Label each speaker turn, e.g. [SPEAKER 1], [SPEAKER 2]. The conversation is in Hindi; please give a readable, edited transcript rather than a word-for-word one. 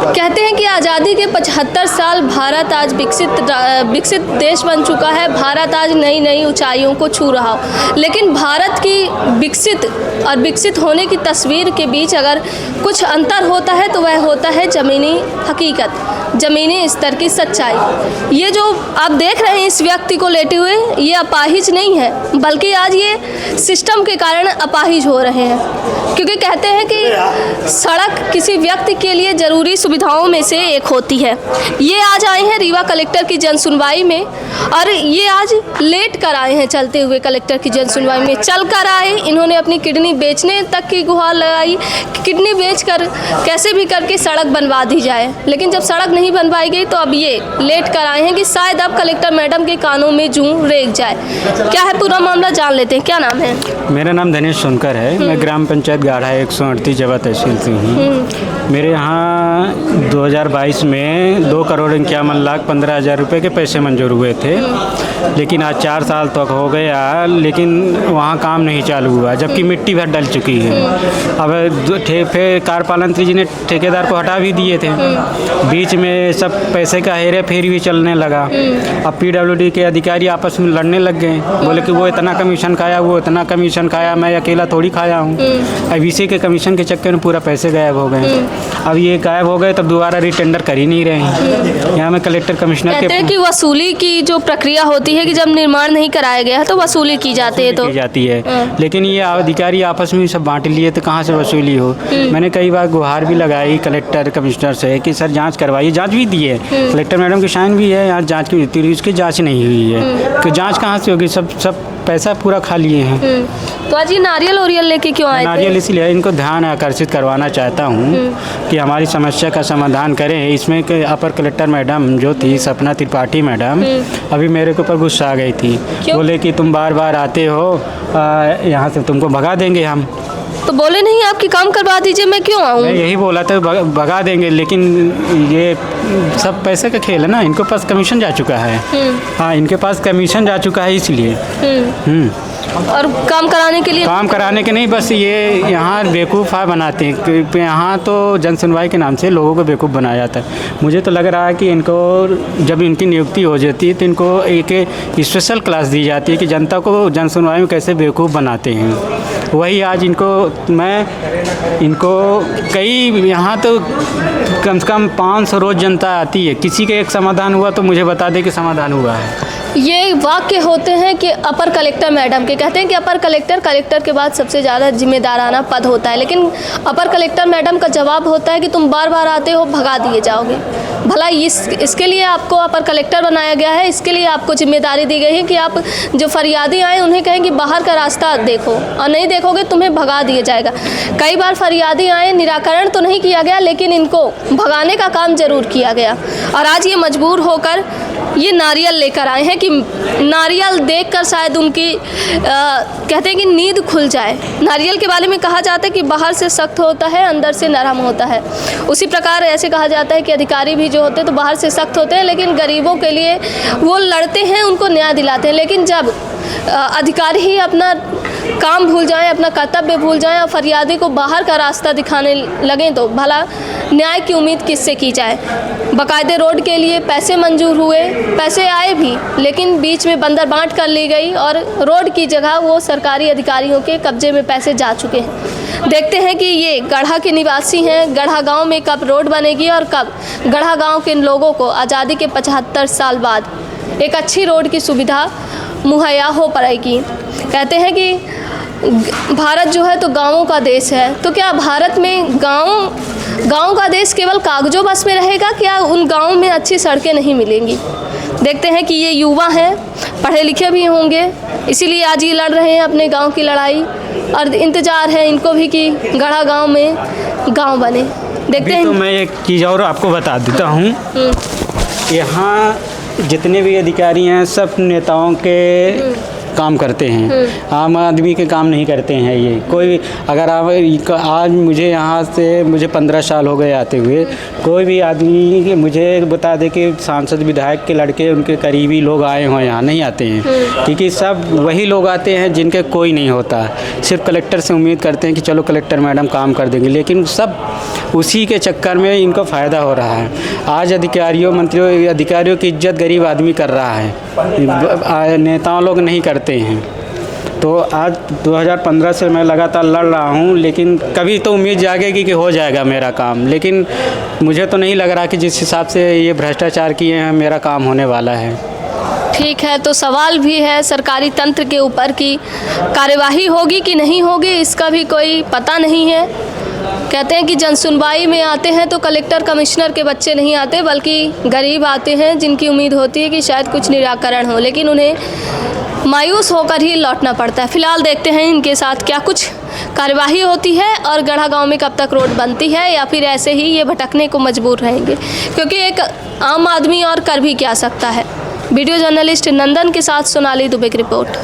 [SPEAKER 1] कहते हैं कि आज़ादी के 75 साल भारत आज विकसित देश बन चुका है। भारत आज नई नई ऊंचाइयों को छू रहा हो, लेकिन भारत की विकसित होने की तस्वीर के बीच अगर कुछ अंतर होता है तो वह होता है ज़मीनी हकीकत, ज़मीनी स्तर की सच्चाई। ये जो आप देख रहे हैं इस व्यक्ति को लेटे हुए, ये अपाहिज नहीं है, बल्कि आज ये सिस्टम के कारण अपाहिज हो रहे हैं। क्योंकि कहते हैं कि सड़क किसी व्यक्ति के लिए ज़रूरी सुविधाओं में से एक होती है। ये आज आए हैं रीवा कलेक्टर की जनसुनवाई में, और ये आज लेट कर आए हैं चलते हुए कलेक्टर की जनसुनवाई में। चल कर आए, इन्होंने अपनी किडनी बेचने तक की गुहार लगाई, किडनी बेचकर कैसे भी करके सड़क बनवा दी जाए। लेकिन जब सड़क नहीं बनवाई गई तो अब ये लेट कर आए हैं कि शायद अब कलेक्टर मैडम के कानों में जूं रेंग जाए। क्या है पूरा मामला, जान लेते हैं। क्या नाम है?
[SPEAKER 2] मेरा नाम धनेश सोनकर है। मैं ग्राम पंचायत गाढ़ा 138 जवा तहसील से हूँ। मेरे यहाँ 2022 में 2,51,15,000 रुपए के पैसे मंजूर हुए थे, लेकिन आज 4 साल तक हो गया, लेकिन वहाँ काम नहीं चालू हुआ, जबकि मिट्टी भर डल चुकी है। अब फिर कार्यपालन मंत्री जी ने ठेकेदार को हटा भी दिए थे। बीच में सब पैसे का हेरा फेरी भी चलने लगा। अब PWD के अधिकारी आपस में लड़ने लग गए, बोले कि वो इतना कमीशन खाया, वो इतना कमीशन खाया, मैं अकेला थोड़ी खाया हूँ। अब इसी के कमीशन के चक्कर में पूरा पैसे गायब हो गए। अब ये गायब हो गए, तब दोबारा रीटेंडर कर ही नहीं रहे हैं। यहाँ में कलेक्टर कमिश्नर
[SPEAKER 1] कहते हैं कि वसूली की जो प्रक्रिया होती है कि जब निर्माण नहीं कराया गया है तो वसूली की जाती है,
[SPEAKER 2] की जाती है। लेकिन ये अधिकारी आपस में सब बांट लिए तो कहाँ से वसूली हो। मैंने कई बार गुहार भी लगाई कलेक्टर कमिश्नर से कि सर जांच करवाइए, जांच भी दी है, कलेक्टर मैडम की साइन भी है, यहाँ जांच की, उसकी जांच नहीं हुई है। कि जांच कहाँ से होगी, सब पैसा पूरा खा लिए हैं।
[SPEAKER 1] तो आज ये नारियल ओरियल लेके क्यों आए थे?
[SPEAKER 2] नारियल इसलिए इनको ध्यान आकर्षित करवाना चाहता हूँ कि हमारी समस्या का समाधान करें। इसमें कि अपर कलेक्टर मैडम जो थी सपना त्रिपाठी मैडम, अभी मेरे के ऊपर गुस्सा आ गई थी। बोले कि तुम बार बार आते हो, यहाँ से तुमको भगा देंगे हम।
[SPEAKER 1] तो बोले नहीं आपकी काम करवा दीजिए, मैं क्यों आऊँ?
[SPEAKER 2] मैं यही बोला था भगा देंगे, लेकिन ये सब पैसे का खेल है ना, इनके पास कमीशन जा चुका है। हाँ, इनके पास कमीशन जा चुका है, इसलिए
[SPEAKER 1] और काम कराने के लिए
[SPEAKER 2] काम कराने के नहीं, बस ये यहाँ बेवकूफ़ बनाते हैं। यहाँ तो जन सुनवाई के नाम से लोगों को बेवकूफ़ बनाया जाता है। मुझे तो लग रहा है कि इनको जब इनकी नियुक्ति हो जाती है तो इनको एक स्पेशल क्लास दी जाती है कि जनता को जन सुनवाई में कैसे बेवकूफ़ बनाते हैं। वही आज इनको कई यहाँ तो कम से कम 500 रोज़ जनता आती है, किसी का एक समाधान हुआ तो मुझे बता दे कि समाधान हुआ है।
[SPEAKER 1] ये वाक्य होते हैं कि अपर कलेक्टर मैडम के। कहते हैं कि अपर कलेक्टर के बाद सबसे ज़्यादा जिम्मेदाराना पद होता है, लेकिन अपर कलेक्टर मैडम का जवाब होता है कि तुम बार बार आते हो, भगा दिए जाओगे। भला इसके लिए आपको अपर कलेक्टर बनाया गया है, इसके लिए आपको जिम्मेदारी दी गई है कि आप जो फरियादी आए उन्हें कहें कि बाहर का रास्ता देखो, और नहीं देखोगे तुम्हें भगा दिया जाएगा। कई बार फरियादी आए, निराकरण तो नहीं किया गया, लेकिन इनको भगाने का काम ज़रूर किया गया। और आज ये मजबूर होकर ये नारियल लेकर आए हैं कि नारियल देखकर शायद उनकी कहते हैं कि नींद खुल जाए। नारियल के बारे में कहा जाता है कि बाहर से सख्त होता है, अंदर से नरम होता है। उसी प्रकार ऐसे कहा जाता है कि अधिकारी भी जो होते हैं तो बाहर से सख्त होते हैं, लेकिन गरीबों के लिए वो लड़ते हैं, उनको न्याय दिलाते हैं। लेकिन जब अधिकारी ही अपना काम भूल जाएं, अपना कर्तव्य भूल जाएं और फरियादी को बाहर का रास्ता दिखाने लगें तो भला न्याय की उम्मीद किससे की जाए। बाकायदे रोड के लिए पैसे मंजूर हुए, पैसे आए भी, लेकिन बीच में बंदर बांट कर ली गई और रोड की जगह वो सरकारी अधिकारियों के कब्जे में पैसे जा चुके हैं। देखते हैं कि ये गढ़ा के निवासी हैं, गढ़ा गांव में कब रोड बनेगी और कब गढ़ा गांव के लोगों को आज़ादी के 75 साल बाद एक अच्छी रोड की सुविधा मुहैया हो पाएगी। कहते हैं कि भारत जो है तो गाँवों का देश है, तो क्या भारत में गाँव का देश केवल कागजों बस में रहेगा? क्या उन गाँवों में अच्छी सड़कें नहीं मिलेंगी? देखते हैं कि ये युवा हैं, पढ़े लिखे भी होंगे, इसीलिए आज ये लड़ रहे हैं अपने गांव की लड़ाई, और इंतज़ार है इनको भी कि गढ़ा गांव में गांव बने। देखते हैं।
[SPEAKER 2] तो मैं एक चीज़ और आपको बता देता हूँ, यहाँ जितने भी अधिकारी हैं सब नेताओं के काम करते हैं, आम आदमी के काम नहीं करते हैं ये कोई। अगर आप आज मुझे यहाँ से मुझे 15 साल हो गए आते हुए, कोई भी आदमी मुझे बता दे कि सांसद विधायक के लड़के उनके करीबी लोग आए हों, यहाँ नहीं आते हैं, क्योंकि सब वही लोग आते हैं जिनके कोई नहीं होता। सिर्फ कलेक्टर से उम्मीद करते हैं कि चलो कलेक्टर मैडम काम कर देंगे, लेकिन सब उसी के चक्कर में इनको फ़ायदा हो रहा है। आज अधिकारियों की इज्जत गरीब आदमी कर रहा है, नेताओं लोग नहीं करते हैं। तो आज 2015 से मैं लगातार लड़ रहा हूँ, लेकिन कभी तो उम्मीद जागेगी कि हो जाएगा मेरा काम, लेकिन मुझे तो नहीं लग रहा कि जिस हिसाब से ये भ्रष्टाचार किए हैं मेरा काम होने वाला है।
[SPEAKER 1] ठीक है, तो सवाल भी है सरकारी तंत्र के ऊपर कि कार्यवाही होगी कि नहीं होगी, इसका भी कोई पता नहीं है। कहते हैं कि जनसुनवाई में आते हैं तो कलेक्टर कमिश्नर के बच्चे नहीं आते, बल्कि गरीब आते हैं जिनकी उम्मीद होती है कि शायद कुछ निराकरण हो, लेकिन उन्हें मायूस होकर ही लौटना पड़ता है। फिलहाल देखते हैं इनके साथ क्या कुछ कार्यवाही होती है और गढ़ा गांव में कब तक रोड बनती है, या फिर ऐसे ही ये भटकने को मजबूर रहेंगे, क्योंकि एक आम आदमी और कर भी क्या सकता है। वीडियो जर्नलिस्ट नंदन के साथ सोनाली दुबे की रिपोर्ट।